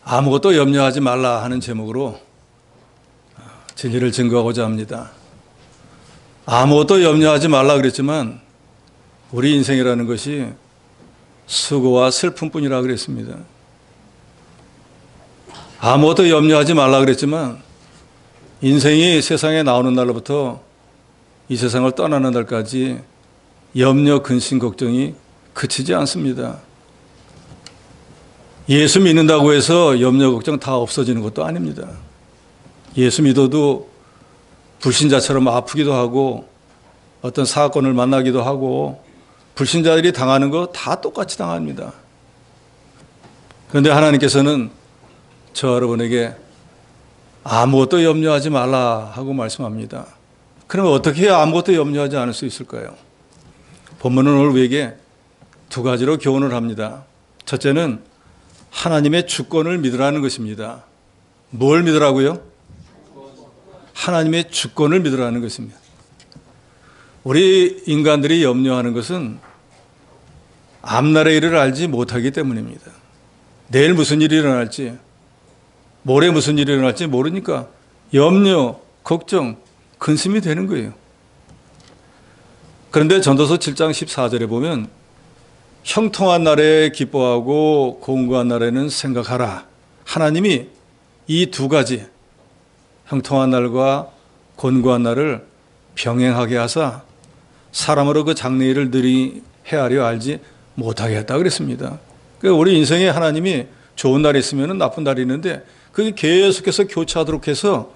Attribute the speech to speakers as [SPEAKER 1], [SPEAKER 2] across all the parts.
[SPEAKER 1] 아무것도 염려하지 말라 하는 제목으로 진리를 증거하고자 합니다. 아무것도 염려하지 말라 그랬지만 우리 인생이라는 것이 수고와 슬픔뿐이라 그랬습니다. 아무것도 염려하지 말라 그랬지만 인생이 세상에 나오는 날로부터 이 세상을 떠나는 날까지 염려, 근심, 걱정이 그치지 않습니다. 예수 믿는다고 해서 염려, 걱정 다 없어지는 것도 아닙니다. 예수 믿어도 불신자처럼 아프기도 하고 어떤 사건을 만나기도 하고 불신자들이 당하는 거 다 똑같이 당합니다. 그런데 하나님께서는 저 여러분에게 아무것도 염려하지 말라 하고 말씀합니다. 그러면 어떻게 해야 아무것도 염려하지 않을 수 있을까요? 본문은 오늘 우리에게 두 가지로 교훈을 합니다. 첫째는 하나님의 주권을 믿으라는 것입니다. 뭘 믿으라고요? 하나님의 주권을 믿으라는 것입니다. 우리 인간들이 염려하는 것은 앞날의 일을 알지 못하기 때문입니다. 내일 무슨 일이 일어날지, 모레 무슨 일이 일어날지 모르니까 염려, 걱정, 근심이 되는 거예요. 그런데 전도서 7장 14절에 보면 형통한 날에 기뻐하고 공고한 날에는 생각하라. 하나님이 이 두 가지, 형통한 날과 곤고한 날을 병행하게 하사 사람으로 그 장래일을 늘이 헤아려 알지 못하게 했다 그랬습니다. 그러니까 우리 인생에 하나님이 좋은 날이 있으면 나쁜 날이 있는데 그게 계속해서 교차하도록 해서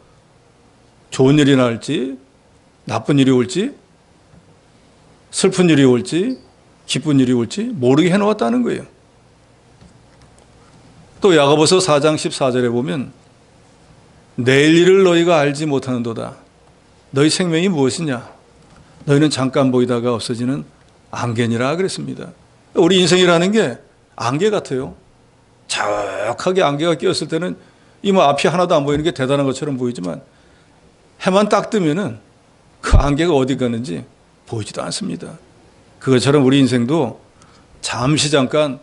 [SPEAKER 1] 좋은 일이 날지 나쁜 일이 올지 슬픈 일이 올지 기쁜 일이 올지 모르게 해놓았다는 거예요. 또 야고보서 4장 14절에 보면 내일 일을 너희가 알지 못하는도다. 너희 생명이 무엇이냐? 너희는 잠깐 보이다가 없어지는 안개니라 그랬습니다. 우리 인생이라는 게 안개 같아요. 자욱하게 안개가 끼었을 때는 이 앞이 하나도 안 보이는 게 대단한 것처럼 보이지만 해만 딱 뜨면은 그 안개가 어디 갔는지 보이지도 않습니다. 그것처럼 우리 인생도 잠시 잠깐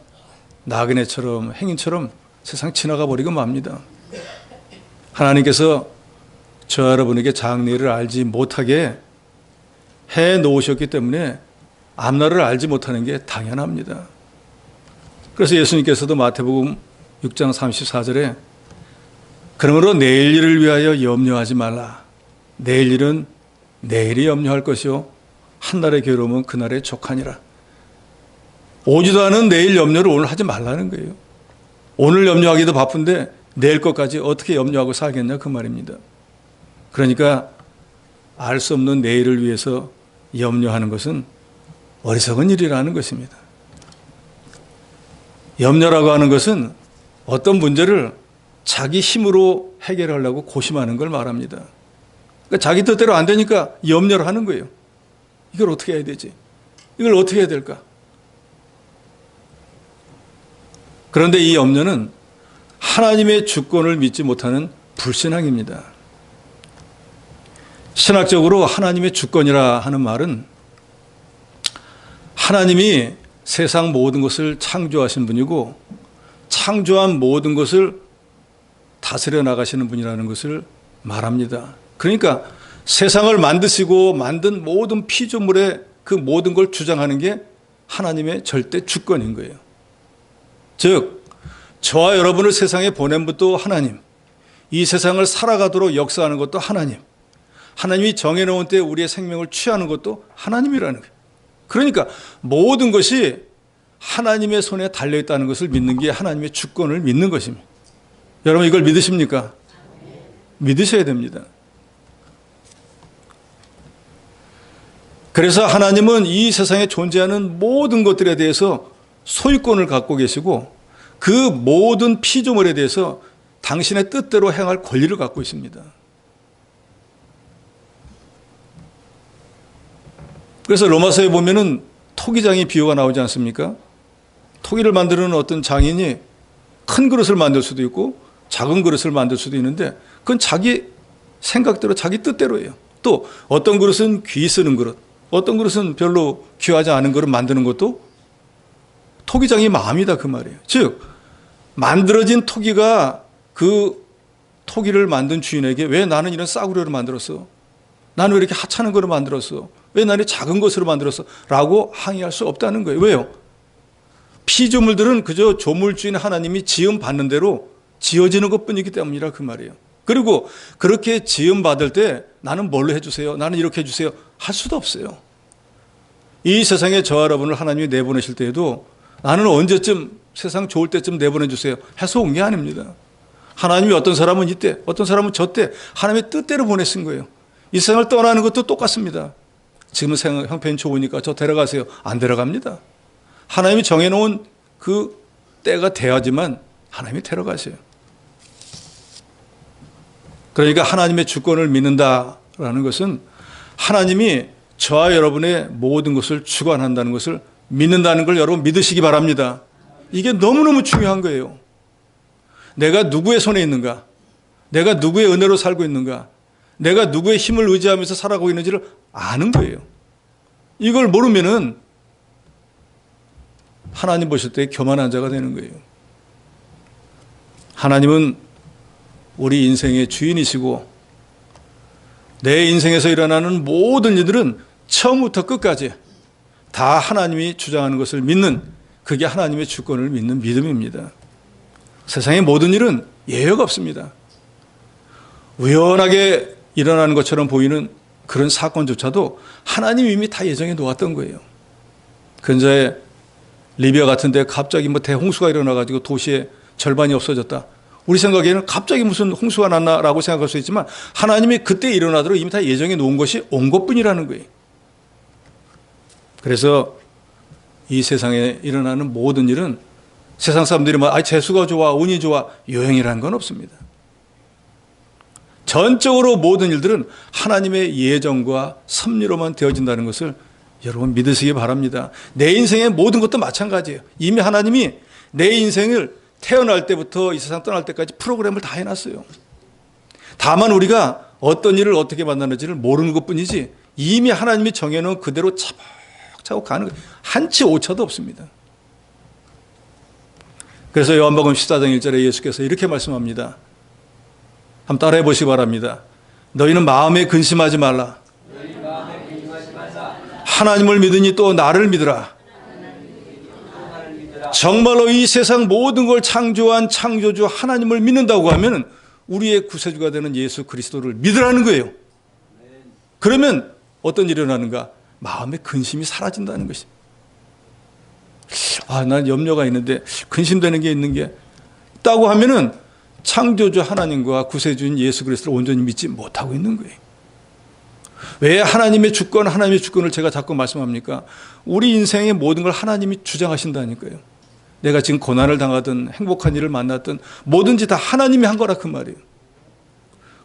[SPEAKER 1] 나그네처럼 행인처럼 세상 지나가 버리고 맙니다. 하나님께서 저 여러분에게 장래를 알지 못하게 해 놓으셨기 때문에 앞날을 알지 못하는 게 당연합니다. 그래서 예수님께서도 마태복음 6장 34절에 그러므로 내일 일을 위하여 염려하지 말라. 내일 일은 내일이 염려할 것이요 한날의 괴로움은 그날의 족하니라. 오지도 않은 내일 염려를 오늘 하지 말라는 거예요. 오늘 염려하기도 바쁜데 내일 것까지 어떻게 염려하고 살겠냐 그 말입니다. 그러니까 알 수 없는 내일을 위해서 염려하는 것은 어리석은 일이라는 것입니다. 염려라고 하는 것은 어떤 문제를 자기 힘으로 해결하려고 고심하는 걸 말합니다. 그러니까 자기 뜻대로 안 되니까 염려를 하는 거예요. 이걸 어떻게 해야 되지? 이걸 어떻게 해야 될까? 그런데 이 염려는 하나님의 주권을 믿지 못하는 불신앙입니다. 신학적으로 하나님의 주권이라 하는 말은 하나님이 세상 모든 것을 창조하신 분이고 창조한 모든 것을 다스려 나가시는 분이라는 것을 말합니다. 그러니까 세상을 만드시고 만든 모든 피조물의 그 모든 걸 주장하는 게 하나님의 절대 주권인 거예요. 즉 저와 여러분을 세상에 보낸 분도 하나님, 이 세상을 살아가도록 역사하는 것도 하나님, 하나님이 정해놓은 때에 우리의 생명을 취하는 것도 하나님이라는 거예요. 그러니까 모든 것이 하나님의 손에 달려있다는 것을 믿는 게 하나님의 주권을 믿는 것입니다. 여러분 이걸 믿으십니까? 믿으셔야 됩니다. 그래서 하나님은 이 세상에 존재하는 모든 것들에 대해서 소유권을 갖고 계시고 그 모든 피조물에 대해서 당신의 뜻대로 행할 권리를 갖고 있습니다. 그래서 로마서에 보면은 토기장의 비유가 나오지 않습니까? 토기를 만드는 어떤 장인이 큰 그릇을 만들 수도 있고 작은 그릇을 만들 수도 있는데 그건 자기 생각대로 자기 뜻대로예요. 또 어떤 그릇은 귀 쓰는 그릇, 어떤 그릇은 별로 귀하지 않은 그릇 만드는 것도 토기장의 마음이다 그 말이에요. 즉 만들어진 토기가 그 토기를 만든 주인에게 왜 나는 이런 싸구려를 만들었어? 나는 왜 이렇게 하찮은 거를 만들었어? 왜 나는 작은 것으로 만들었어? 라고 항의할 수 없다는 거예요. 왜요? 피조물들은 그저 조물주인 하나님이 지음 받는 대로 지어지는 것뿐이기 때문이라 그 말이에요. 그리고 그렇게 지음 받을 때 나는 뭘로 해주세요? 나는 이렇게 해주세요? 할 수도 없어요. 이 세상에 저 여러분을 하나님이 내보내실 때에도 나는 언제쯤 세상 좋을 때쯤 내보내주세요 해서 온 게 아닙니다. 하나님이 어떤 사람은 이때, 어떤 사람은 저때 하나님의 뜻대로 보내신 거예요. 이 세상을 떠나는 것도 똑같습니다. 지금은 형편이 좋으니까 저 데려가세요. 안 데려갑니다. 하나님이 정해놓은 그 때가 돼야지만 하나님이 데려가세요. 그러니까 하나님의 주권을 믿는다라는 것은 하나님이 저와 여러분의 모든 것을 주관한다는 것을 믿는다는 걸 여러분 믿으시기 바랍니다. 이게 너무너무 중요한 거예요. 내가 누구의 손에 있는가? 내가 누구의 은혜로 살고 있는가? 내가 누구의 힘을 의지하면서 살아가고 있는지를 아는 거예요. 이걸 모르면은 하나님 보실 때 교만한 자가 되는 거예요. 하나님은 우리 인생의 주인이시고 내 인생에서 일어나는 모든 일들은 처음부터 끝까지 다 하나님이 주장하는 것을 믿는, 그게 하나님의 주권을 믿는 믿음입니다. 세상의 모든 일은 예외가 없습니다. 우연하게 일어나는 것처럼 보이는 그런 사건조차도 하나님이 이미 다 예정해 놓았던 거예요. 근자에 리비아 같은 데 갑자기 대홍수가 일어나가지고 도시의 절반이 없어졌다. 우리 생각에는 갑자기 무슨 홍수가 났나라고 생각할 수 있지만 하나님이 그때 일어나도록 이미 다 예정해 놓은 것이 온 것뿐이라는 거예요. 그래서 이 세상에 일어나는 모든 일은 세상 사람들이 재수가 좋아, 운이 좋아, 요행이라는 건 없습니다. 전적으로 모든 일들은 하나님의 예정과 섭리로만 되어진다는 것을 여러분 믿으시기 바랍니다. 내 인생의 모든 것도 마찬가지예요. 이미 하나님이 내 인생을 태어날 때부터 이 세상 떠날 때까지 프로그램을 다 해놨어요. 다만 우리가 어떤 일을 어떻게 만나는지를 모르는 것뿐이지 이미 하나님이 정해놓은 그대로 차곡차곡 가는 거예요. 한치 오차도 없습니다. 그래서 요한복음 14장 1절에 예수께서 이렇게 말씀합니다. 한번 따라해 보시기 바랍니다. 너희는 마음에 근심하지 말라. 하나님을 믿으니 또 나를 믿으라. 정말로 이 세상 모든 걸 창조한 창조주 하나님을 믿는다고 하면 우리의 구세주가 되는 예수 그리스도를 믿으라는 거예요. 그러면 어떤 일이 일어나는가? 마음의 근심이 사라진다는 것입니다. 난 염려가 있는데 근심되는 게 있는 게 있다고 하면은 창조주 하나님과 구세주인 예수 그리스도를 온전히 믿지 못하고 있는 거예요. 왜 하나님의 주권, 하나님의 주권을 제가 자꾸 말씀합니까? 우리 인생의 모든 걸 하나님이 주장하신다니까요. 내가 지금 고난을 당하든 행복한 일을 만났든 뭐든지 다 하나님이 한 거라 그 말이에요.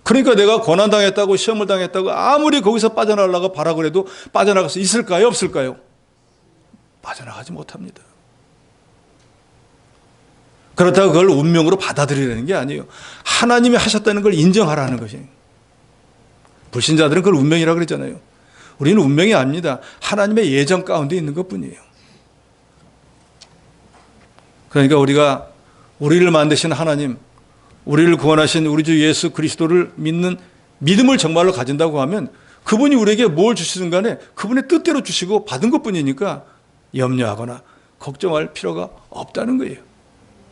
[SPEAKER 1] 그러니까 내가 고난당했다고 시험을 당했다고 아무리 거기서 빠져나가려고 바라고 해도 빠져나갈 수 있을까요? 없을까요? 빠져나가지 못합니다. 그렇다고 그걸 운명으로 받아들이라는 게 아니에요. 하나님이 하셨다는 걸 인정하라는 것이에요. 불신자들은 그걸 운명이라고 그러잖아요. 우리는 운명이 아닙니다. 하나님의 예정 가운데 있는 것뿐이에요. 그러니까 우리가 우리를 만드신 하나님, 우리를 구원하신 우리 주 예수 그리스도를 믿는 믿음을 정말로 가진다고 하면 그분이 우리에게 뭘 주시든 간에 그분의 뜻대로 주시고 받은 것뿐이니까 염려하거나 걱정할 필요가 없다는 거예요.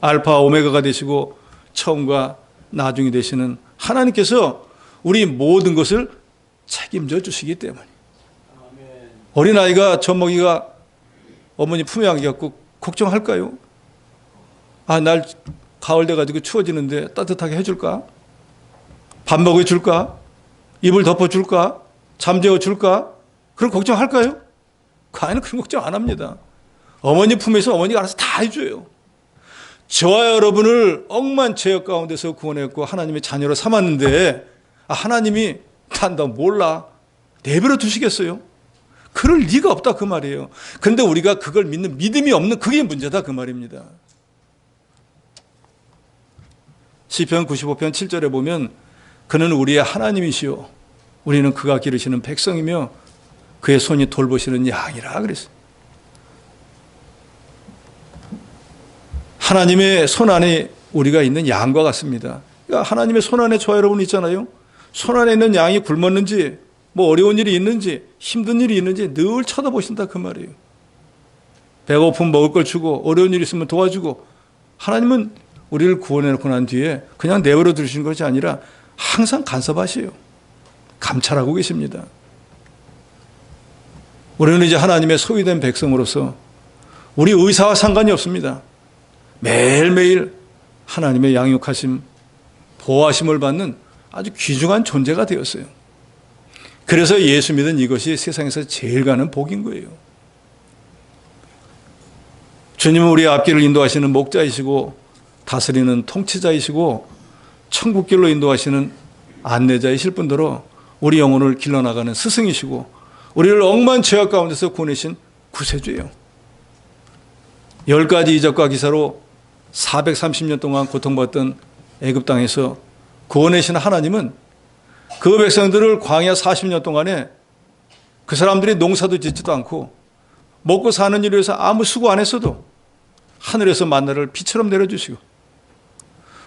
[SPEAKER 1] 알파 오메가가 되시고 처음과 나중이 되시는 하나님께서 우리 모든 것을 책임져 주시기 때문에. 어린아이가 젖먹이가 어머니 품에 안겨갖고 걱정할까요? 날 가을 돼가지고 추워지는데 따뜻하게 해줄까? 밥 먹여줄까? 이불 덮어줄까? 잠재워줄까? 그런 걱정할까요? 그 아이는 그런 걱정 안 합니다. 어머니 품에서 어머니가 알아서 다 해줘요. 저와 여러분을 억만 죄악 가운데서 구원했고 하나님의 자녀로 삼았는데 하나님이 나 몰라 내버려 두시겠어요? 그럴 리가 없다 그 말이에요. 그런데 우리가 그걸 믿는 믿음이 없는 그게 문제다 그 말입니다. 시편 95편 7절에 보면 그는 우리의 하나님이시요 우리는 그가 기르시는 백성이며 그의 손이 돌보시는 양이라 그랬어요. 하나님의 손 안에 우리가 있는 양과 같습니다. 그러니까 하나님의 손안에 저와 여러분 있잖아요. 손안에 있는 양이 굶었는지 뭐 어려운 일이 있는지 힘든 일이 있는지 늘 쳐다보신다 그 말이에요. 배고프면 먹을 걸 주고 어려운 일 있으면 도와주고, 하나님은 우리를 구원해놓고 난 뒤에 그냥 내버려 두시는 것이 아니라 항상 간섭하세요. 감찰하고 계십니다. 우리는 이제 하나님의 소유된 백성으로서 우리 의사와 상관이 없습니다. 매일매일 하나님의 양육하심, 보호하심을 받는 아주 귀중한 존재가 되었어요. 그래서 예수 믿은 이것이 세상에서 제일 가는 복인 거예요. 주님은 우리 앞길을 인도하시는 목자이시고 다스리는 통치자이시고 천국길로 인도하시는 안내자이실 뿐더러 우리 영혼을 길러나가는 스승이시고 우리를 억만 죄악 가운데서 구원하신 구세주예요. 10가지 이적과 기사로 430년 동안 고통받던 애굽 땅에서 구원하신 하나님은 그 백성들을 광야 40년 동안에 그 사람들이 농사도 짓지도 않고 먹고 사는 일을 위해서 아무 수고 안 했어도 하늘에서 만나를 비처럼 내려주시고,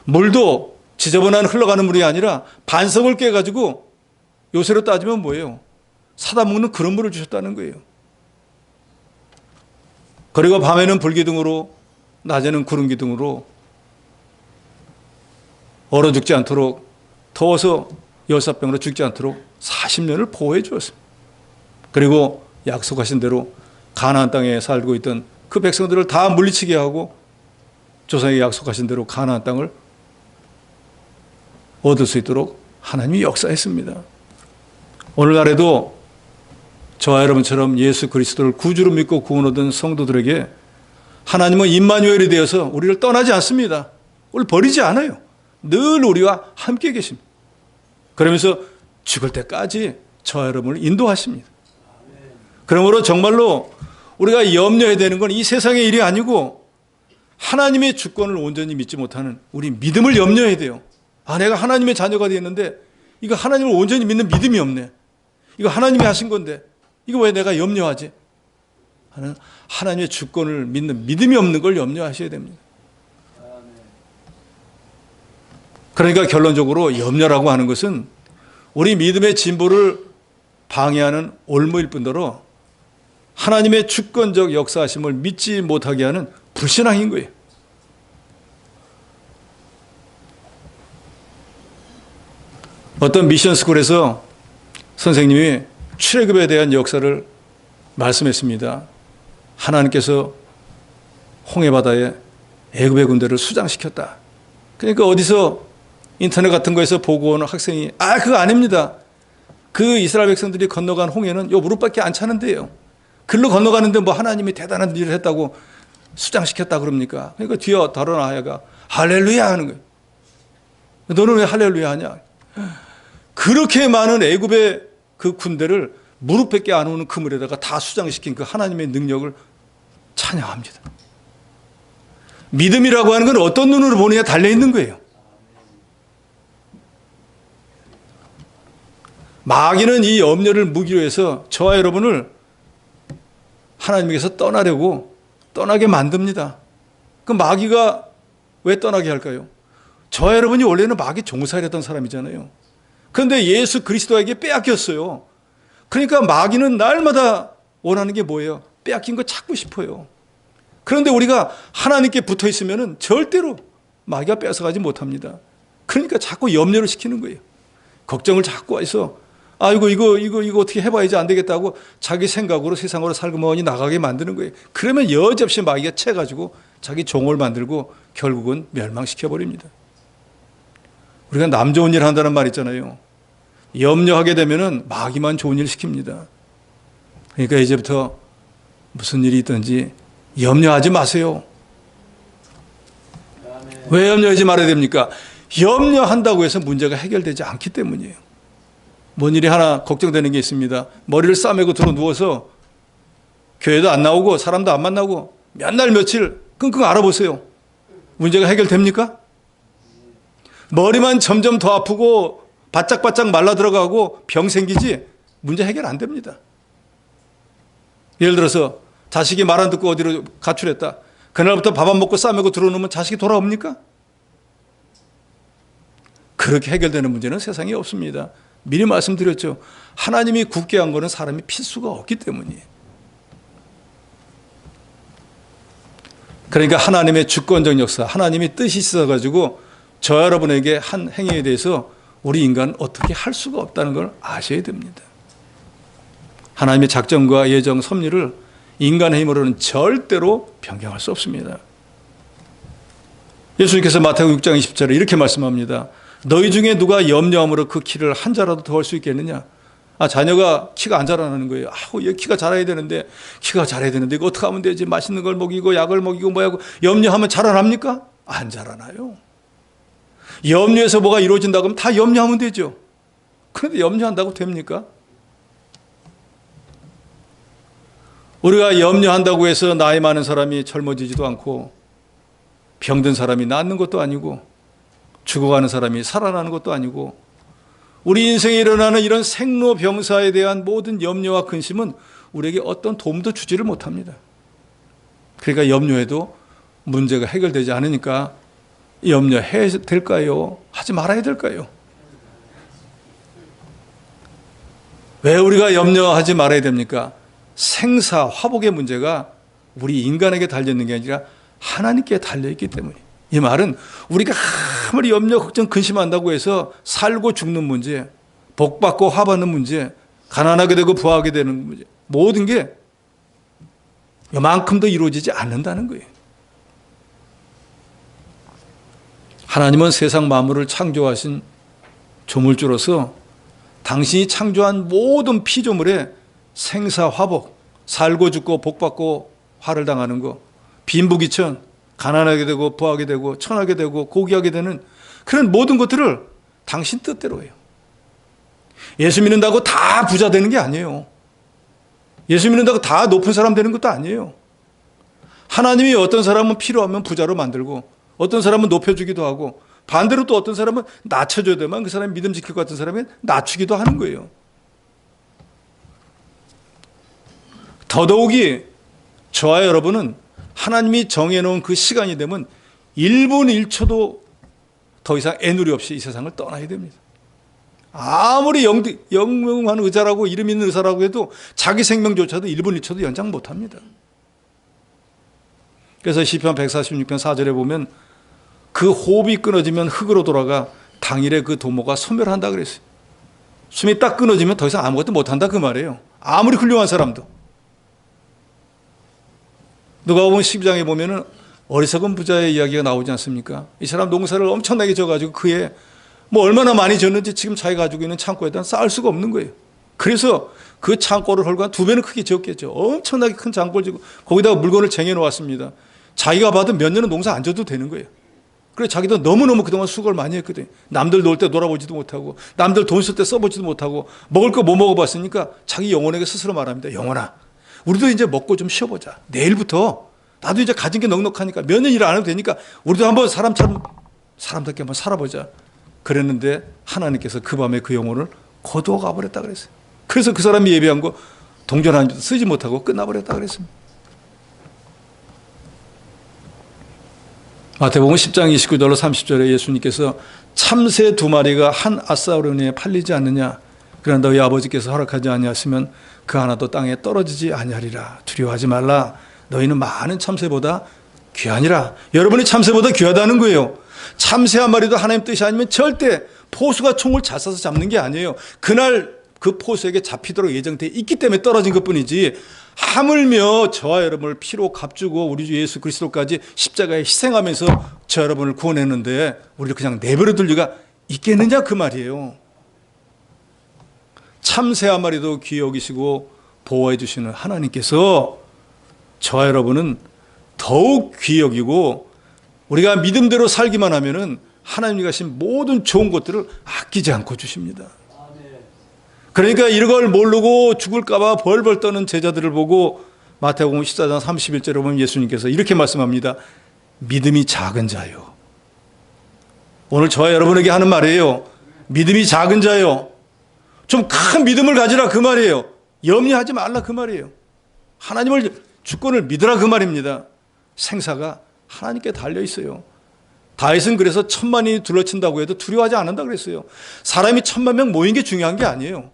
[SPEAKER 1] 물도 지저분한 흘러가는 물이 아니라 반석을 깨가지고 요새로 따지면 뭐예요? 사다 먹는 그런 물을 주셨다는 거예요. 그리고 밤에는 불기둥으로 낮에는 구름기둥으로 얼어 죽지 않도록, 더워서 열사병으로 죽지 않도록 40년을 보호해 주었습니다. 그리고 약속하신 대로 가나안 땅에 살고 있던 그 백성들을 다 물리치게 하고 조상에게 약속하신 대로 가나안 땅을 얻을 수 있도록 하나님이 역사했습니다. 오늘날에도 저와 여러분처럼 예수 그리스도를 구주로 믿고 구원 얻은 성도들에게 하나님은 임마누엘이 되어서 우리를 떠나지 않습니다. 우리를 버리지 않아요. 늘 우리와 함께 계십니다. 그러면서 죽을 때까지 저와 여러분을 인도하십니다. 그러므로 정말로 우리가 염려해야 되는 건 이 세상의 일이 아니고 하나님의 주권을 온전히 믿지 못하는 우리 믿음을 염려해야 돼요. 아, 내가 하나님의 자녀가 되었는데 이거 하나님을 온전히 믿는 믿음이 없네. 이거 하나님이 하신 건데 이거 왜 내가 염려하지? 하는 하나님의 주권을 믿는 믿음이 없는 걸 염려하셔야 됩니다. 그러니까 결론적으로 염려라고 하는 것은 우리 믿음의 진보를 방해하는 올무일 뿐더러 하나님의 주권적 역사하심을 믿지 못하게 하는 불신앙인 거예요. 어떤 미션스쿨에서 선생님이 출애굽에 대한 역사를 말씀했습니다. 하나님께서 홍해바다에 애굽의 군대를 수장시켰다. 그러니까 어디서 인터넷 같은 거에서 보고 오는 학생이 그거 아닙니다. 그 이스라엘 백성들이 건너간 홍해는 요 무릎밖에 안 차는데요. 글로 건너가는데 뭐 하나님이 대단한 일을 했다고 수장시켰다 그럽니까? 그러니까 뒤에 다른 아이가 할렐루야 하는 거예요. 너는 왜 할렐루야 하냐? 그렇게 많은 애굽의 그 군대를 무릎밖에 안 오는 그물에다가 다 수장시킨 그 하나님의 능력을 찬양합니다. 믿음이라고 하는 건 어떤 눈으로 보느냐 달려있는 거예요. 마귀는 이 염려를 무기로 해서 저와 여러분을 하나님께서 떠나게 만듭니다. 그 마귀가 왜 떠나게 할까요? 저와 여러분이 원래는 마귀 종살이했던 사람이잖아요. 그런데 예수 그리스도에게 빼앗겼어요. 그러니까 마귀는 날마다 원하는 게 뭐예요? 빼앗긴 거 찾고 싶어요. 그런데 우리가 하나님께 붙어 있으면 절대로 마귀가 뺏어가지 못합니다. 그러니까 자꾸 염려를 시키는 거예요. 걱정을 자꾸 해서 이거 어떻게 해봐야지 안 되겠다고 자기 생각으로 세상으로 살그머니 나가게 만드는 거예요. 그러면 여지없이 마귀가 채가지고 자기 종을 만들고 결국은 멸망시켜버립니다. 우리가 남 좋은 일 한다는 말 있잖아요. 염려하게 되면은 마귀만 좋은 일 시킵니다. 그러니까 이제부터 무슨 일이 있든지 염려하지 마세요. 왜 염려하지 말아야 됩니까? 염려한다고 해서 문제가 해결되지 않기 때문이에요. 뭔 일이 하나 걱정되는 게 있습니다. 머리를 싸매고 들어 누워서 교회도 안 나오고 사람도 안 만나고 몇 날 며칠 끙끙 앓아보세요. 문제가 해결됩니까? 머리만 점점 더 아프고 바짝바짝 말라 들어가고 병 생기지 문제 해결 안 됩니다. 예를 들어서 자식이 말 안 듣고 어디로 가출했다. 그날부터 밥 안 먹고 싸매고 들어놓으면 자식이 돌아옵니까? 그렇게 해결되는 문제는 세상에 없습니다. 미리 말씀드렸죠. 하나님이 굳게 한 거는 사람이 필수가 없기 때문이에요. 그러니까 하나님의 주권적 역사, 하나님이 뜻이 있어가지고 저 여러분에게 한 행위에 대해서 우리 인간은 어떻게 할 수가 없다는 걸 아셔야 됩니다. 하나님의 작정과 예정, 섭리를 인간의 힘으로는 절대로 변경할 수 없습니다. 예수님께서 마태복음 6장 20절에 이렇게 말씀합니다. 너희 중에 누가 염려함으로 그 키를 한 자라도 더 할 수 있겠느냐? 자녀가 키가 안 자라나는 거예요. 얘 키가 자라야 되는데 이거 어떻게 하면 되지? 맛있는 걸 먹이고 약을 먹이고 뭐하고 염려하면 자라납니까? 안 자라나요. 염려해서 뭐가 이루어진다고 하면 다 염려하면 되죠. 그런데 염려한다고 됩니까? 우리가 염려한다고 해서 나이 많은 사람이 젊어지지도 않고 병든 사람이 낫는 것도 아니고 죽어가는 사람이 살아나는 것도 아니고 우리 인생에 일어나는 이런 생로병사에 대한 모든 염려와 근심은 우리에게 어떤 도움도 주지를 못합니다. 그러니까 염려해도 문제가 해결되지 않으니까 염려해야 될까요? 하지 말아야 될까요? 왜 우리가 염려하지 말아야 됩니까? 생사, 화복의 문제가 우리 인간에게 달려있는 게 아니라 하나님께 달려있기 때문에. 이 말은 우리가 아무리 염려, 걱정, 근심한다고 해서 살고 죽는 문제, 복받고 화받는 문제, 가난하게 되고 부하게 되는 문제, 모든 게 이만큼도 이루어지지 않는다는 거예요. 하나님은 세상 만물을 창조하신 조물주로서 당신이 창조한 모든 피조물에 생사, 화복, 살고 죽고 복받고 화를 당하는 거, 빈부귀천, 가난하게 되고 부하게 되고 천하게 되고 고귀하게 되는 그런 모든 것들을 당신 뜻대로 해요. 예수 믿는다고 다 부자 되는 게 아니에요. 예수 믿는다고 다 높은 사람 되는 것도 아니에요. 하나님이 어떤 사람은 필요하면 부자로 만들고 어떤 사람은 높여주기도 하고 반대로 또 어떤 사람은 낮춰줘야 되만 그 사람이 믿음 지킬 것 같은 사람은 낮추기도 하는 거예요. 더더욱이 저와 여러분은 하나님이 정해놓은 그 시간이 되면 1분 1초도 더 이상 애누리 없이 이 세상을 떠나야 됩니다. 아무리 영명한 의사라고 이름 있는 의사라고 해도 자기 생명조차도 1분 1초도 연장 못합니다. 그래서 시편 146편 4절에 보면 그 호흡이 끊어지면 흙으로 돌아가 당일에 그 도모가 소멸한다 그랬어요. 숨이 딱 끊어지면 더 이상 아무것도 못한다 그 말이에요. 아무리 훌륭한 사람도. 누가복음 12장에 보면은 어리석은 부자의 이야기가 나오지 않습니까? 이 사람 농사를 엄청나게 져가지고 그에 뭐 얼마나 많이 졌는지 지금 자기가 가지고 있는 창고에다 쌓을 수가 없는 거예요. 그래서 그 창고를 헐고 한 2배는 크게 지었겠죠. 엄청나게 큰 창고를 지고 거기다가 물건을 쟁여 놓았습니다. 자기가 받은 몇 년은 농사 안 져도 되는 거예요. 그래 자기도 너무너무 그동안 수고를 많이 했거든요. 남들 놀 때 놀아보지도 못하고 남들 돈 쓸 때 써보지도 못하고 먹을 거 못 먹어봤으니까 자기 영혼에게 스스로 말합니다. 영혼아, 우리도 이제 먹고 좀 쉬어보자. 내일부터 나도 이제 가진 게 넉넉하니까 몇 년 일 안 해도 되니까 우리도 한번 사람답게 한번 살아보자. 그랬는데 하나님께서 그 밤에 그 영혼을 거두어 가버렸다 그랬어요. 그래서 그 사람이 예배한 거 동전 한 줄 쓰지 못하고 끝나버렸다 그랬습니다. 마태복음 10장 29절로 30절에 예수님께서 참새 2마리가 한 아사르니에 팔리지 않느냐. 그러나 너희 아버지께서 허락하지 아니하시면 그 하나도 땅에 떨어지지 아니하리라. 두려워하지 말라. 너희는 많은 참새보다 귀하니라. 여러분이 참새보다 귀하다는 거예요. 참새 한 마리도 하나님 뜻이 아니면 절대 포수가 총을 잘 쏴서 잡는 게 아니에요. 그날 그 포수에게 잡히도록 예정되어 있기 때문에 떨어진 것뿐이지 하물며 저와 여러분을 피로 값주고 우리 주 예수 그리스도까지 십자가에 희생하면서 저 여러분을 구원했는데 우리를 그냥 내버려 둘 리가 있겠느냐 그 말이에요. 참새 한 마리도 귀히 여기시고 보호해 주시는 하나님께서 저와 여러분은 더욱 귀히 여기고 우리가 믿음대로 살기만 하면은 하나님이 가신 모든 좋은 것들을 아끼지 않고 주십니다. 그러니까 이걸 모르고 죽을까 봐 벌벌 떠는 제자들을 보고 마태복음 14장 31절에 보면 예수님께서 이렇게 말씀합니다. 믿음이 작은 자요. 오늘 저와 여러분에게 하는 말이에요. 믿음이 작은 자요. 좀 큰 믿음을 가지라 그 말이에요. 염려하지 말라 그 말이에요. 하나님을 주권을 믿으라 그 말입니다. 생사가 하나님께 달려 있어요. 다윗은 그래서 1000만이 둘러친다고 해도 두려워하지 않는다 그랬어요. 사람이 1000만 명 모인 게 중요한 게 아니에요.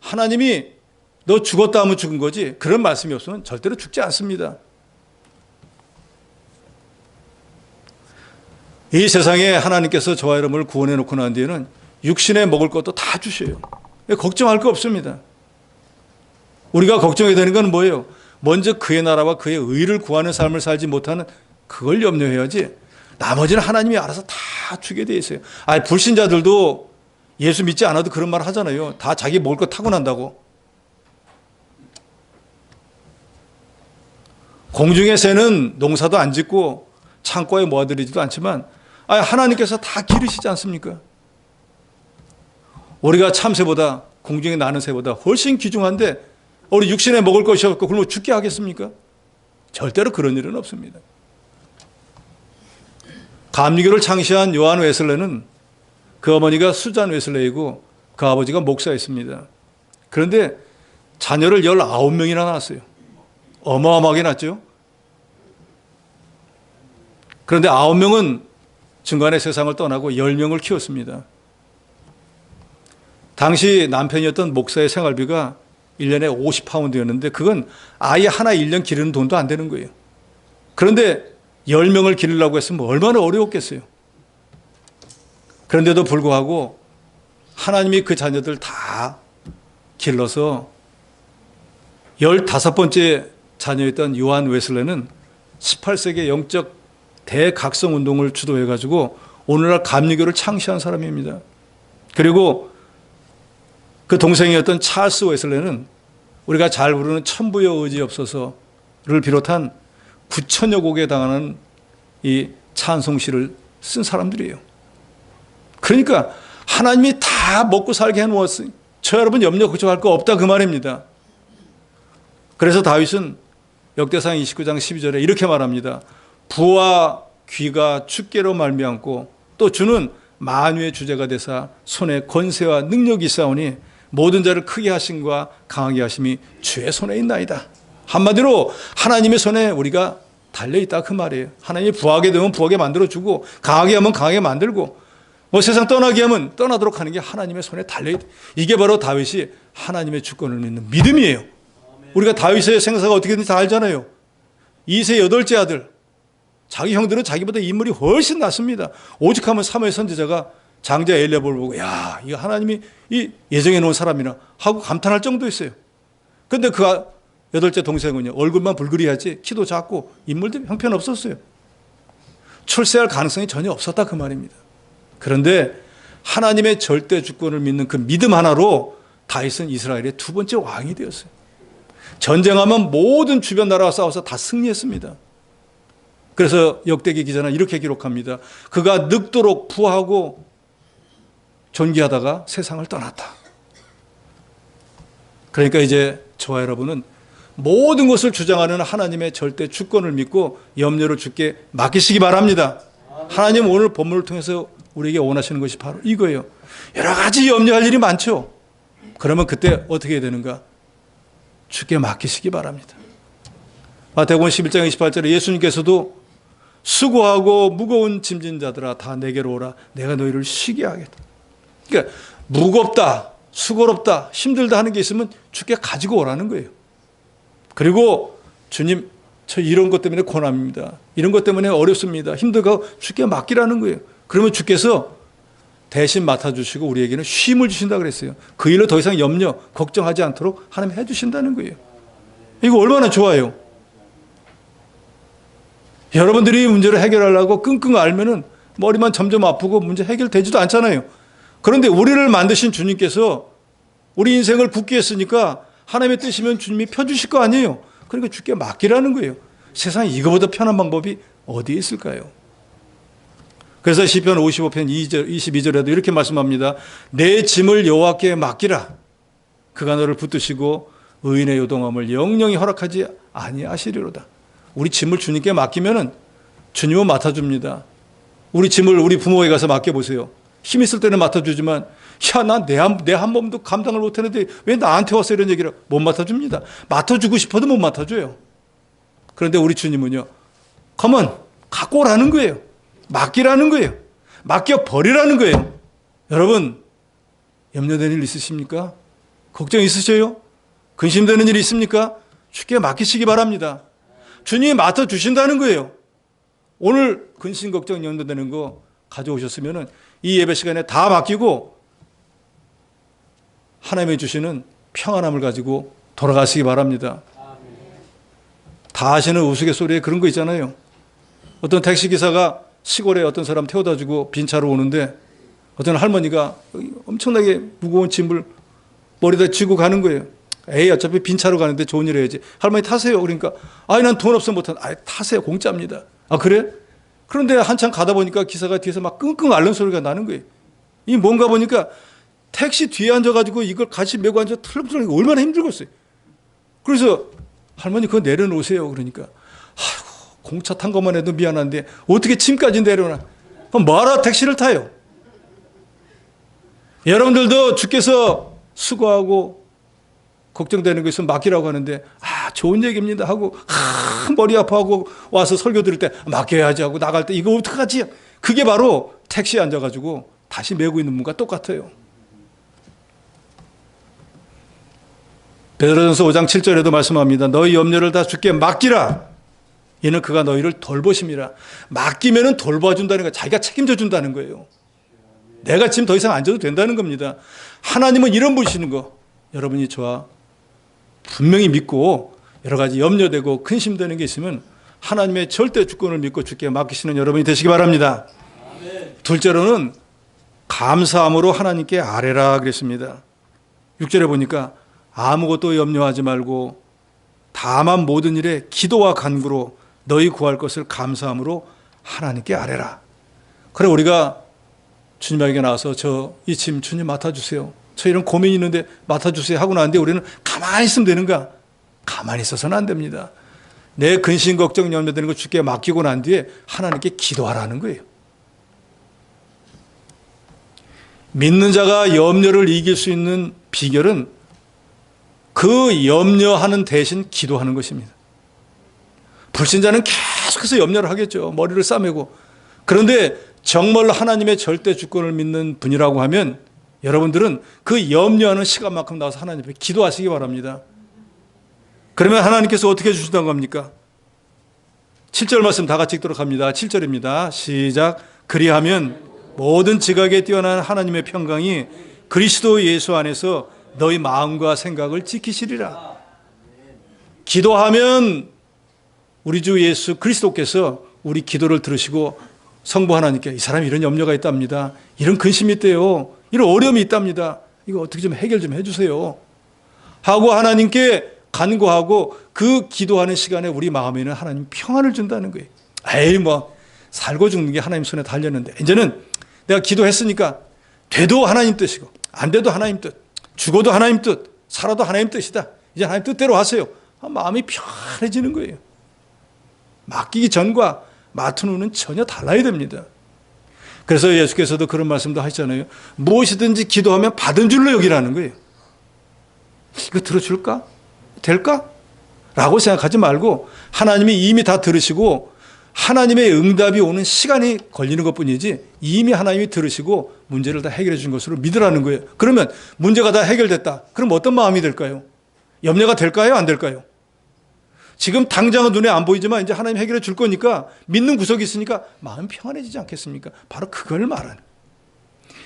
[SPEAKER 1] 하나님이 너 죽었다 하면 죽은 거지, 그런 말씀이 없으면 절대로 죽지 않습니다. 이 세상에 하나님께서 저와 여러분을 구원해 놓고 난 뒤에는 육신에 먹을 것도 다 주셔요. 걱정할 거 없습니다. 우리가 걱정해야 되는 건 뭐예요? 먼저 그의 나라와 그의 의를 구하는 삶을 살지 못하는 그걸 염려해야지, 나머지는 하나님이 알아서 다 주게 돼 있어요. 불신자들도 예수 믿지 않아도 그런 말 하잖아요. 다 자기 먹을 거 타고난다고. 공중의 새는 농사도 안 짓고 창고에 모아들이지도 않지만 하나님께서 다 기르시지 않습니까? 우리가 참새보다, 공중에 나는 새보다 훨씬 귀중한데 우리 육신에 먹을 것이 없고 그러면 죽게 하겠습니까? 절대로 그런 일은 없습니다. 감리교를 창시한 요한 웨슬레는 그 어머니가 수잔 웨슬레이고 그 아버지가 목사였습니다. 그런데 자녀를 19명이나 낳았어요. 어마어마하게 낳았죠. 그런데 9명은 중간에 세상을 떠나고 10명을 키웠습니다. 당시 남편이었던 목사의 생활비가 1년에 50파운드였는데 그건 아이 하나 1년 기르는 돈도 안 되는 거예요. 그런데 10명을 기르려고 했으면 얼마나 어려웠겠어요. 그런데도 불구하고 하나님이 그 자녀들 다 길러서 15번째 자녀였던 요한 웨슬레는 18세기의 영적 대각성 운동을 주도해가지고 오늘날 감리교를 창시한 사람입니다. 그리고 그 동생이었던 찰스 웨슬레는 우리가 잘 부르는 천부여 의지없어서를 비롯한 9천여 곡에 달하는 이 찬송시를 쓴 사람들이에요. 그러니까 하나님이 다 먹고 살게 해놓았어요. 저 여러분 염려 걱정할 거 없다 그 말입니다. 그래서 다윗은 역대상 29장 12절에 이렇게 말합니다. 부와 귀가 주께로 말미암고 또 주는 만유의 주제가 되사 손에 권세와 능력이 있사오니 모든 자를 크게 하심과 강하게 하심이 주의 손에 있나이다. 한마디로 하나님의 손에 우리가 달려있다 그 말이에요. 하나님이 부하게 되면 부하게 만들어주고 강하게 하면 강하게 만들고 세상 떠나게 하면 떠나도록 하는 게 하나님의 손에 달려있다. 이게 바로 다윗이 하나님의 주권을 믿는 믿음이에요. 우리가 다윗의 생사가 어떻게 되는지 다 알잖아요. 2세 8째 아들, 자기 형들은 자기보다 인물이 훨씬 낫습니다. 오죽하면 사무엘 선지자가 장자 엘리압을 보고 야, 이거 하나님이 이 예정해 놓은 사람이나 하고 감탄할 정도였어요. 그런데 그 8째 동생은요, 얼굴만 불그리하지 키도 작고 인물도 형편없었어요. 출세할 가능성이 전혀 없었다 그 말입니다. 그런데 하나님의 절대 주권을 믿는 그 믿음 하나로 다윗은 이스라엘의 2번째 왕이 되었어요. 전쟁하면 모든 주변 나라와 싸워서 다 승리했습니다. 그래서 역대기 기자는 이렇게 기록합니다. 그가 늙도록 부하고 존귀하다가 세상을 떠났다. 그러니까 이제 저와 여러분은 모든 것을 주장하는 하나님의 절대 주권을 믿고 염려를 주께 맡기시기 바랍니다. 하나님 오늘 본문을 통해서 우리에게 원하시는 것이 바로 이거예요. 여러 가지 염려할 일이 많죠. 그러면 그때 어떻게 해야 되는가? 주께 맡기시기 바랍니다. 마태복음 11장 28절에 예수님께서도 수고하고 무거운 짐진 자들아 다 내게로 오라 내가 너희를 쉬게 하겠다. 그러니까 무겁다, 수고롭다, 힘들다 하는 게 있으면 주께 가지고 오라는 거예요. 그리고 주님 저 이런 것 때문에 고난입니다. 이런 것 때문에 어렵습니다. 힘들고 주께 맡기라는 거예요. 그러면 주께서 대신 맡아주시고 우리에게는 쉼을 주신다 그랬어요. 그 일로 더 이상 염려, 걱정하지 않도록 하나님 해주신다는 거예요. 이거 얼마나 좋아요. 여러분들이 문제를 해결하려고 끙끙 앓으면 머리만 점점 아프고 문제 해결되지도 않잖아요. 그런데 우리를 만드신 주님께서 우리 인생을 굳게 했으니까 하나님의 뜻이면 주님이 펴주실 거 아니에요. 그러니까 주께 맡기라는 거예요. 세상에 이거보다 편한 방법이 어디에 있을까요? 그래서 시편 55편 22절에도 이렇게 말씀합니다. 내 짐을 여호와께 맡기라. 그가 너를 붙드시고 의인의 요동함을 영영히 허락하지 아니하시리로다. 우리 짐을 주님께 맡기면은 주님은 맡아줍니다. 우리 짐을 우리 부모에 가서 맡겨보세요. 힘 있을 때는 맡아주지만 야, 난 내 한 몸도 감당을 못하는데 왜 나한테 와서 이런 얘기를 못 맡아줍니다. 맡아주고 싶어도 못 맡아줘요. 그런데 우리 주님은요. 컴온 갖고 오라는 거예요. 맡기라는 거예요. 맡겨버리라는 거예요. 여러분, 염려되는 일 있으십니까? 걱정 있으세요? 근심되는 일 있습니까? 주께 맡기시기 바랍니다. 주님이 맡아주신다는 거예요. 오늘 근심, 걱정, 염려되는 거 가져오셨으면 이 예배 시간에 다 맡기고 하나님이 주시는 평안함을 가지고 돌아가시기 바랍니다. 다 아시는 우스갯소리에 그런 거 있잖아요. 어떤 택시기사가 시골에 어떤 사람 태워다 주고 빈 차로 오는데 어떤 할머니가 엄청나게 무거운 짐을 머리다 쥐고 가는 거예요. 에이, 어차피 빈 차로 가는데 좋은 일 해야지. 할머니 타세요. 그러니까 아이, 난 돈 없어 못한. 아이, 타세요. 공짜입니다. 아, 그래? 그런데 한참 가다 보니까 기사가 뒤에서 막 끙끙 앓는 소리가 나는 거예요. 이 뭔가 보니까 택시 뒤에 앉아가지고 이걸 같이 메고 앉아 털렁털렁 얼마나 힘들겠어요. 그래서 할머니 그거 내려놓으세요. 그러니까 아이고, 공차 탄 것만 해도 미안한데 어떻게 짐까지 내려놔. 그럼 뭐하러 택시를 타요. 여러분들도 주께서 수고하고 걱정되는 거 있으면 맡기라고 하는데 좋은 얘기입니다 하고 머리 아파하고 와서 설교 들을 때 맡겨야지 하고 나갈 때 이거 어떡하지? 그게 바로 택시에 앉아가지고 다시 메고 있는 분과 똑같아요. 베드로전서 5장 7절에도 말씀합니다. 너희 염려를 다 주께 맡기라. 이는 그가 너희를 돌보심이라. 맡기면은 돌봐준다는 거예요. 자기가 책임져 준다는 거예요. 내가 지금 더 이상 안 져도 된다는 겁니다. 하나님은 이런 분이시는 거 여러분이 저와 분명히 믿고 여러 가지 염려되고 근심되는 게 있으면 하나님의 절대 주권을 믿고 주께 맡기시는 여러분이 되시기 바랍니다. 둘째로는 감사함으로 하나님께 아뢰라 그랬습니다. 6절에 보니까 아무것도 염려하지 말고 다만 모든 일에 기도와 간구로 너희 구할 것을 감사함으로 하나님께 아뢰라. 그래, 우리가 주님에게 나와서 저 이 짐 주님 맡아주세요. 저 이런 고민이 있는데 맡아주세요 하고 나는데 우리는 가만히 있으면 되는가? 가만히 있어서는 안 됩니다. 내 근심, 걱정, 염려되는 거 주께 맡기고 난 뒤에 하나님께 기도하라는 거예요. 믿는 자가 염려를 이길 수 있는 비결은 그 염려하는 대신 기도하는 것입니다. 불신자는 계속해서 염려를 하겠죠. 머리를 싸매고. 그런데 정말로 하나님의 절대 주권을 믿는 분이라고 하면 여러분들은 그 염려하는 시간만큼 나와서 하나님 앞에 기도하시기 바랍니다. 그러면 하나님께서 어떻게 해주신다고 합니까? 7절 말씀 다 같이 읽도록 합니다. 7절입니다. 시작. 그리하면 모든 지각에 뛰어난 하나님의 평강이 그리스도 예수 안에서 너희 마음과 생각을 지키시리라. 기도하면 우리 주 예수 그리스도께서 우리 기도를 들으시고 성부 하나님께 이 사람이 이런 염려가 있답니다. 이런 근심이 있대요. 이런 어려움이 있답니다. 이거 어떻게 좀 해결 좀 해주세요. 하고 하나님께 간구하고 그 기도하는 시간에 우리 마음에는 하나님 평안을 준다는 거예요. 에이, 뭐 살고 죽는 게 하나님 손에 달렸는데 이제는 내가 기도했으니까 돼도 하나님 뜻이고 안 돼도 하나님 뜻, 죽어도 하나님 뜻, 살아도 하나님 뜻이다. 이제 하나님 뜻대로 하세요. 마음이 편해지는 거예요. 맡기기 전과 맡은 후는 전혀 달라야 됩니다. 그래서 예수께서도 그런 말씀도 하시잖아요. 무엇이든지 기도하면 받은 줄로 여기라는 거예요. 이거 들어줄까? 될까? 라고 생각하지 말고 하나님이 이미 다 들으시고 하나님의 응답이 오는 시간이 걸리는 것뿐이지 이미 하나님이 들으시고 문제를 다 해결해 준 것으로 믿으라는 거예요. 그러면 문제가 다 해결됐다. 그럼 어떤 마음이 될까요? 염려가 될까요? 안 될까요? 지금 당장은 눈에 안 보이지만 이제 하나님 해결해 줄 거니까 믿는 구석이 있으니까 마음 평안해지지 않겠습니까? 바로 그걸 말하는.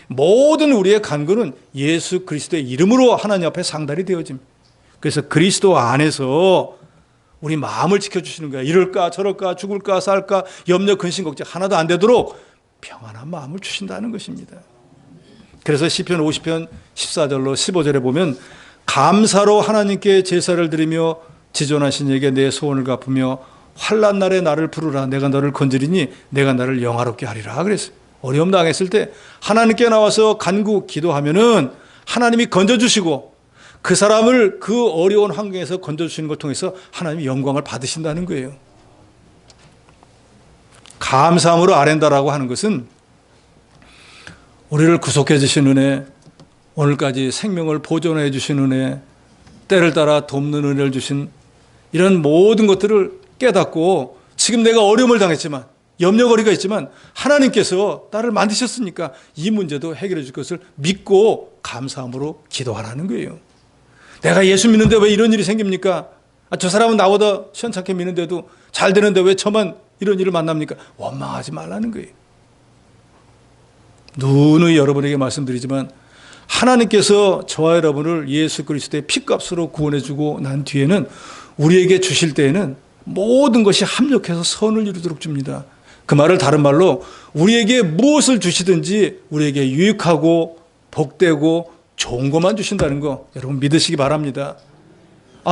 [SPEAKER 1] 모든 우리의 간구는 예수 그리스도의 이름으로 하나님 앞에 상달이 되어집니다. 그래서 그리스도 안에서 우리 마음을 지켜주시는 거야. 이럴까 저럴까 죽을까 살까 염려 근심 걱정 하나도 안 되도록 평안한 마음을 주신다는 것입니다. 그래서 시편 50편 14절로 15절에 보면 감사로 하나님께 제사를 드리며 지존하신 이에게 내 소원을 갚으며 환난 날에 나를 부르라. 내가 너를 건지리니 내가 나를 영화롭게 하리라. 그랬어요. 어려움 당했을 때 하나님께 나와서 간구 기도하면은 하나님이 건져주시고 그 사람을 그 어려운 환경에서 건져주시는 걸 통해서 하나님이 영광을 받으신다는 거예요. 감사함으로 아랜다라고 하는 것은 우리를 구속해 주신 은혜, 오늘까지 생명을 보존해 주신 은혜, 때를 따라 돕는 은혜를 주신 이런 모든 것들을 깨닫고 지금 내가 어려움을 당했지만 염려거리가 있지만 하나님께서 나를 만드셨으니까 이 문제도 해결해 줄 것을 믿고 감사함으로 기도하라는 거예요. 내가 예수 믿는데 왜 이런 일이 생깁니까? 저 사람은 나보다 시원찮게 믿는데도 잘 되는데 왜 저만 이런 일을 만납니까? 원망하지 말라는 거예요. 누누이 여러분에게 말씀드리지만 하나님께서 저와 여러분을 예수 그리스도의 피값으로 구원해 주고 난 뒤에는 우리에게 주실 때에는 모든 것이 합력해서 선을 이루도록 줍니다. 그 말을 다른 말로 우리에게 무엇을 주시든지 우리에게 유익하고 복되고 좋은 것만 주신다는 거 여러분 믿으시기 바랍니다.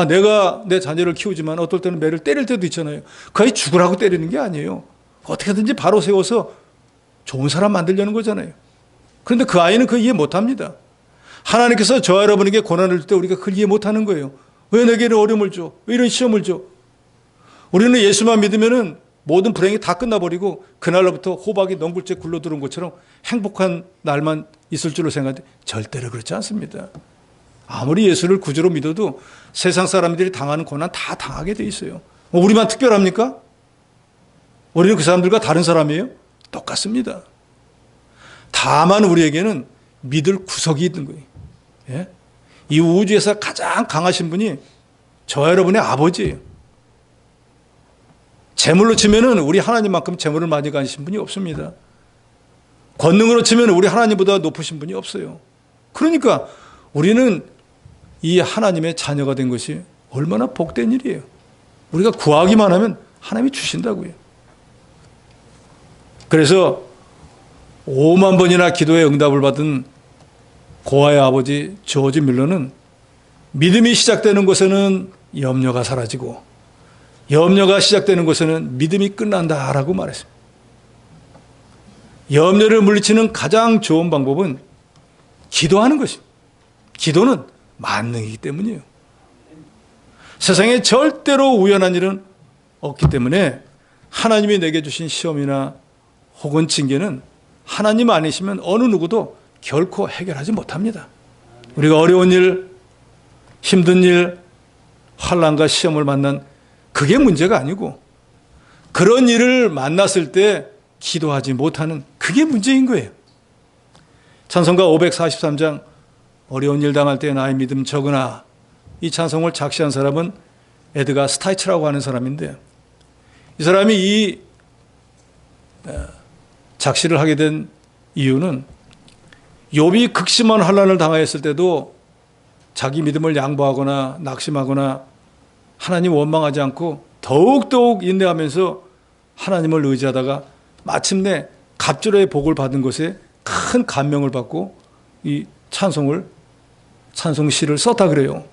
[SPEAKER 1] 내가 내 자녀를 키우지만 어떨 때는 매를 때릴 때도 있잖아요. 그 아이 죽으라고 때리는 게 아니에요. 어떻게든지 바로 세워서 좋은 사람 만들려는 거잖아요. 그런데 그 아이는 그거 이해 못합니다. 하나님께서 저와 여러분에게 고난을 줄 때 우리가 그걸 이해 못하는 거예요. 왜 내게는 어려움을 줘? 왜 이런 시험을 줘? 우리는 예수만 믿으면은 모든 불행이 다 끝나버리고 그날로부터 호박이 넝굴째 굴러들어온 것처럼 행복한 날만 있을 줄로 생각하는데 절대로 그렇지 않습니다. 아무리 예수를 구주로 믿어도 세상 사람들이 당하는 고난 다 당하게 돼 있어요. 우리만 특별합니까? 우리는 그 사람들과 다른 사람이에요? 똑같습니다. 다만 우리에게는 믿을 구석이 있는 거예요. 예? 이 우주에서 가장 강하신 분이 저와 여러분의 아버지예요. 재물로 치면은 우리 하나님만큼 재물을 많이 가지신 분이 없습니다. 권능으로 치면 우리 하나님보다 높으신 분이 없어요. 그러니까 우리는 이 하나님의 자녀가 된 것이 얼마나 복된 일이에요. 우리가 구하기만 하면 하나님이 주신다고요. 그래서 5만 번이나 기도의 응답을 받은 고아의 아버지 조지 밀러는 믿음이 시작되는 곳에는 염려가 사라지고 염려가 시작되는 곳에는 믿음이 끝난다라고 말했습니다. 염려를 물리치는 가장 좋은 방법은 기도하는 것입니다. 기도는 만능이기 때문이에요. 세상에 절대로 우연한 일은 없기 때문에 하나님이 내게 주신 시험이나 혹은 징계는 하나님 아니시면 어느 누구도 결코 해결하지 못합니다. 우리가 어려운 일, 힘든 일, 환난과 시험을 만난 그게 문제가 아니고 그런 일을 만났을 때 기도하지 못하는 그게 문제인 거예요. 찬송가 543장 어려운 일 당할 때 나의 믿음 적으나 이 찬송을 작시한 사람은 에드가 스타이츠라고 하는 사람인데 이 사람이 이 작시를 하게 된 이유는 욥이 극심한 환난을 당하였을 때도 자기 믿음을 양보하거나 낙심하거나 하나님 원망하지 않고 더욱더욱 인내하면서 하나님을 의지하다가 마침내 갑절의 복을 받은 것에 큰 감명을 받고 이 찬송시를 썼다 그래요.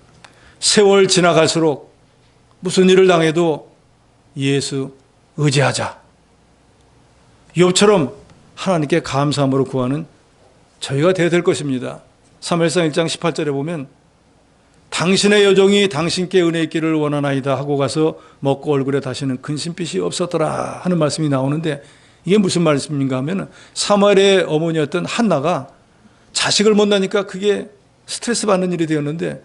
[SPEAKER 1] 세월 지나갈수록 무슨 일을 당해도 예수 의지하자. 욥처럼 하나님께 감사함으로 구하는 저희가 되어야 될 것입니다. 사무엘상 1장 18절에 보면 당신의 여종이 당신께 은혜 있기를 원하나이다 하고 가서 먹고 얼굴에 다시는 근심빛이 없었더라 하는 말씀이 나오는데 이게 무슨 말씀인가 하면 사무엘의 어머니였던 한나가 자식을 못 낳으니까 그게 스트레스 받는 일이 되었는데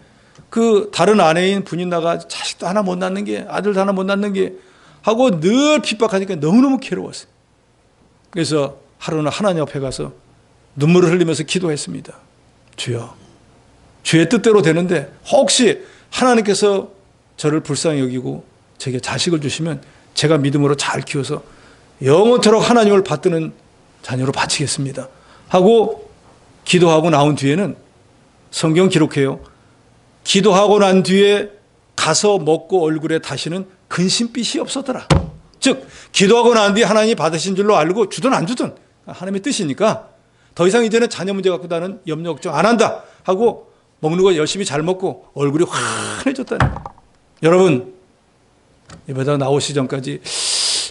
[SPEAKER 1] 그 다른 아내인 분인나가 자식도 하나 못 낳는 게 아들도 하나 못 낳는 게 하고 늘 핍박하니까 너무너무 괴로웠어요. 그래서 하루는 하나님 앞에 가서 눈물을 흘리면서 기도했습니다. 주여, 주의 뜻대로 되는데 혹시 하나님께서 저를 불쌍히 여기고 제게 자식을 주시면 제가 믿음으로 잘 키워서 영원토록 하나님을 받드는 자녀로 바치겠습니다 하고 기도하고 나온 뒤에는 성경 기록해요. 기도하고 난 뒤에 가서 먹고 얼굴에 다시는 근심빛이 없었더라. 즉 기도하고 난 뒤에 하나님이 받으신 줄로 알고 주든 안 주든 하나님의 뜻이니까 더 이상 이제는 자녀 문제 갖고 나는 염려 걱정 안 한다 하고 먹는 거 열심히 잘 먹고 얼굴이 환해졌다는 거예요. 여러분 예배당 나오시 전까지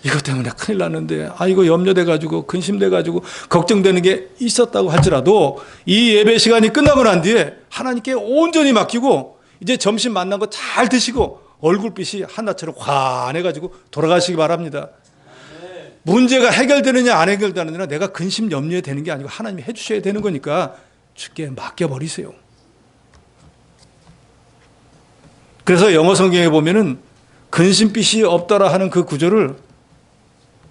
[SPEAKER 1] 이것 때문에 큰일 났는데 이거 염려돼가지고 근심돼가지고 걱정되는 게 있었다고 할지라도 이 예배 시간이 끝나고 난 뒤에 하나님께 온전히 맡기고 이제 점심 만난 거 잘 드시고 얼굴빛이 한나처럼 환해가지고 돌아가시기 바랍니다. 문제가 해결되느냐 안 해결되느냐 내가 근심 염려에 되는 게 아니고 하나님이 해주셔야 되는 거니까 주께 맡겨버리세요. 그래서 영어 성경에 보면은 근심빛이 없더라 하는 그 구절을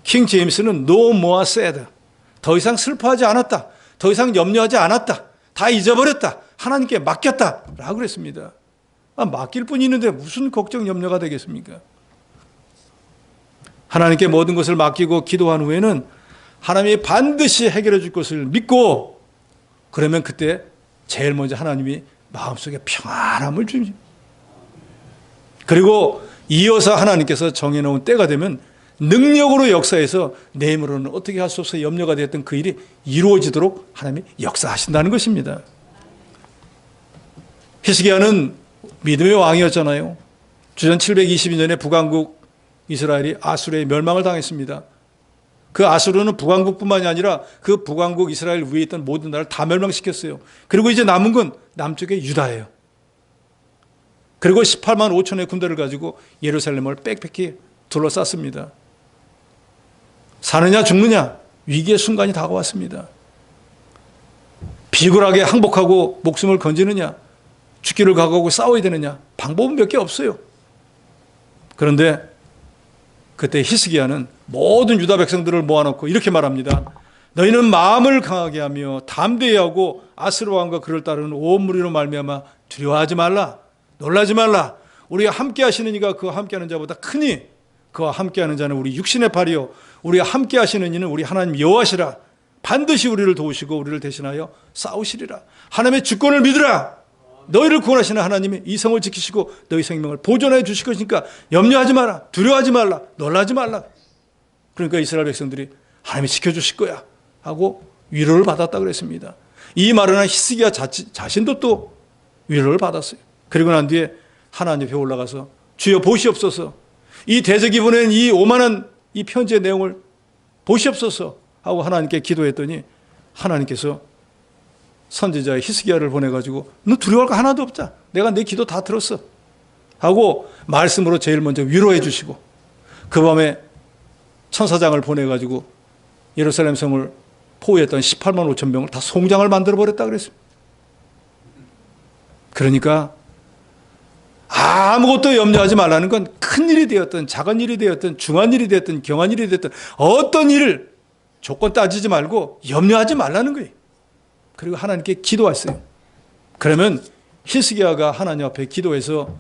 [SPEAKER 1] 킹 제임스는 no more sad. 더 이상 슬퍼하지 않았다. 더 이상 염려하지 않았다. 다 잊어버렸다. 하나님께 맡겼다. 라고 그랬습니다. 맡길 뿐이 있는데 무슨 걱정 염려가 되겠습니까? 하나님께 모든 것을 맡기고 기도한 후에는 하나님이 반드시 해결해 줄 것을 믿고, 그러면 그때 제일 먼저 하나님이 마음속에 평안함을 줍니다. 그리고 이어서 하나님께서 정해놓은 때가 되면 능력으로 역사해서 내 힘으로는 어떻게 할 수 없어 염려가 되었던 그 일이 이루어지도록 하나님이 역사하신다는 것입니다. 히스기야는 믿음의 왕이었잖아요. 주전 722년에 북왕국 이스라엘이 아수르의 멸망을 당했습니다. 그 아수르는 북왕국뿐만이 아니라 그 북왕국 이스라엘 위에 있던 모든 나라를 다 멸망시켰어요. 그리고 이제 남은 건 남쪽의 유다예요. 그리고 18만 5천의 군대를 가지고 예루살렘을 빽빽히 둘러쌌습니다. 사느냐 죽느냐 위기의 순간이 다가왔습니다. 비굴하게 항복하고 목숨을 건지느냐, 죽기를 각오하고 싸워야 되느냐, 방법은 몇 개 없어요. 그런데 그때 히스기야는 모든 유다 백성들을 모아놓고 이렇게 말합니다. 너희는 마음을 강하게 하며 담대히 하고 아스르 왕과 그를 따르는 온 무리로 말미암아 두려워하지 말라, 놀라지 말라. 우리가 함께 하시는 이가 그와 함께하는 자보다 크니 그와 함께하는 자는 우리 육신의 발이요 우리가 함께 하시는 이는 우리 하나님 여호와시라. 반드시 우리를 도우시고 우리를 대신하여 싸우시리라. 하나님의 주권을 믿으라. 너희를 구원하시는 하나님이 이 성을 지키시고 너희 생명을 보존해 주실 것이니까 염려하지 마라, 두려워하지 말라, 놀라지 말라. 그러니까 이스라엘 백성들이 하나님이 지켜주실 거야 하고 위로를 받았다 그랬습니다. 이 말을 한 히스기야 자신도 또 위로를 받았어요. 그리고 난 뒤에 하나님 앞에 올라가서 주여 보시옵소서, 이 대적이 보낸 이 오만한 이 편지의 내용을 보시옵소서 하고 하나님께 기도했더니 하나님께서 선지자 히스기야를 보내가지고 너 두려워할 거 하나도 없다, 내가 내 기도 다 들었어 하고 말씀으로 제일 먼저 위로해 주시고, 그 밤에 천사장을 보내가지고 예루살렘 성을 포위했던 18만 5천 명을 다 송장을 만들어 버렸다 그랬습니다. 그러니까 아무것도 염려하지 말라는 건 큰 일이 되었든 작은 일이 되었든 중한 일이 되었든 경한 일이 되었든 어떤 일을 조건 따지지 말고 염려하지 말라는 거예요. 그리고 하나님께 기도했어요. 그러면 히스기야가 하나님 앞에 기도해서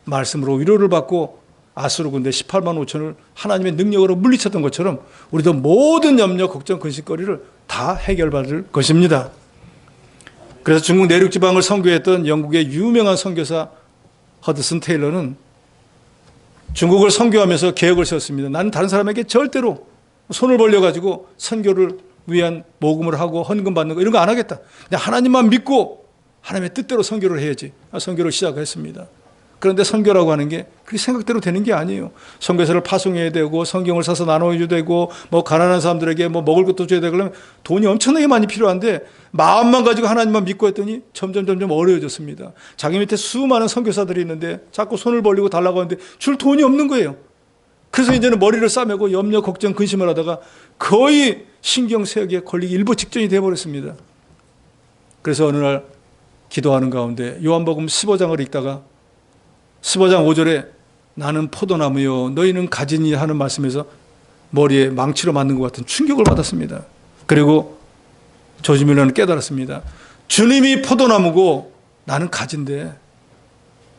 [SPEAKER 1] 말씀으로 위로를 받고 아수르 군대 18만 5천을 하나님의 능력으로 물리쳤던 것처럼 우리도 모든 염려, 걱정, 근심거리를 다 해결받을 것입니다. 그래서 중국 내륙 지방을 선교했던 영국의 유명한 선교사 허드슨 테일러는 중국을 선교하면서 계획을 세웠습니다. 나는 다른 사람에게 절대로 손을 벌려가지고 선교를 위한 모금을 하고 헌금 받는 거 이런 거 안 하겠다. 그냥 하나님만 믿고 하나님의 뜻대로 선교를 해야지. 선교를 시작했습니다. 그런데 선교라고 하는 게 그렇게 생각대로 되는 게 아니에요. 선교사를 파송해야 되고 성경을 사서 나눠줘야 되고 뭐 가난한 사람들에게 뭐 먹을 것도 줘야 되고 그러면 돈이 엄청나게 많이 필요한데 마음만 가지고 하나님만 믿고 했더니 점점 어려워졌습니다. 자기 밑에 수많은 선교사들이 있는데 자꾸 손을 벌리고 달라고 하는데 줄 돈이 없는 거예요. 그래서 이제는 머리를 싸매고 염려, 걱정, 근심을 하다가 거의 신경쇠약에 걸리기 일보 직전이 되어버렸습니다. 그래서 어느 날 기도하는 가운데 요한복음 15장을 읽다가 15장 5절에 나는 포도나무요 너희는 가지니 하는 말씀에서 머리에 망치로 맞는 것 같은 충격을 받았습니다. 그리고 조지밀러는 깨달았습니다. 주님이 포도나무고 나는 가지인데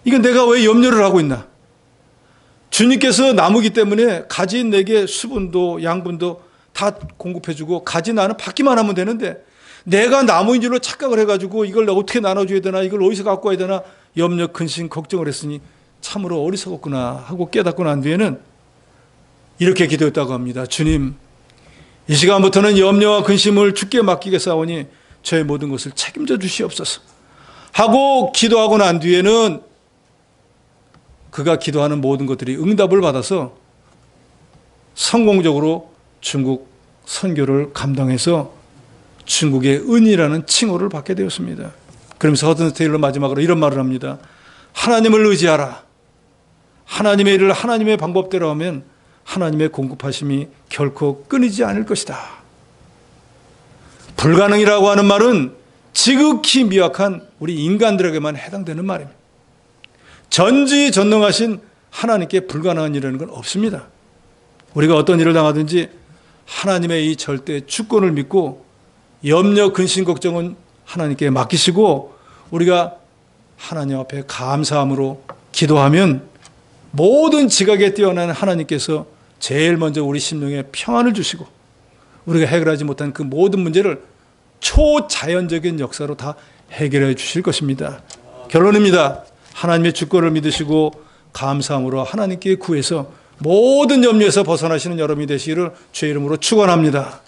[SPEAKER 1] 이건 내가 왜 염려를 하고 있나? 주님께서 나무기 때문에 가지인 내게 수분도 양분도 다 공급해주고 가지 나는 받기만 하면 되는데 내가 나무인 줄로 착각을 해가지고 이걸 어떻게 나눠줘야 되나, 이걸 어디서 갖고 와야 되나 염려, 근심, 걱정을 했으니 참으로 어리석었구나 하고 깨닫고 난 뒤에는 이렇게 기도했다고 합니다. 주님, 이 시간부터는 염려와 근심을 주께 맡기겠사오니 저의 모든 것을 책임져 주시옵소서 하고 기도하고 난 뒤에는 그가 기도하는 모든 것들이 응답을 받아서 성공적으로 중국 선교를 감당해서 중국의 은이라는 칭호를 받게 되었습니다. 그러면서 허든 테일러 마지막으로 이런 말을 합니다. 하나님을 의지하라. 하나님의 일을 하나님의 방법대로 하면 하나님의 공급하심이 결코 끊이지 않을 것이다. 불가능이라고 하는 말은 지극히 미약한 우리 인간들에게만 해당되는 말입니다. 전지전능하신 하나님께 불가능한 일이라는 건 없습니다. 우리가 어떤 일을 당하든지 하나님의 이 절대 주권을 믿고 염려, 근심, 걱정은 하나님께 맡기시고 우리가 하나님 앞에 감사함으로 기도하면 모든 지각에 뛰어난 하나님께서 제일 먼저 우리 심령에 평안을 주시고 우리가 해결하지 못한 그 모든 문제를 초자연적인 역사로 다 해결해 주실 것입니다. 결론입니다. 하나님의 주권을 믿으시고 감사함으로 하나님께 구해서 모든 염려에서 벗어나시는 여러분이 되시기를 주의 이름으로 축원합니다.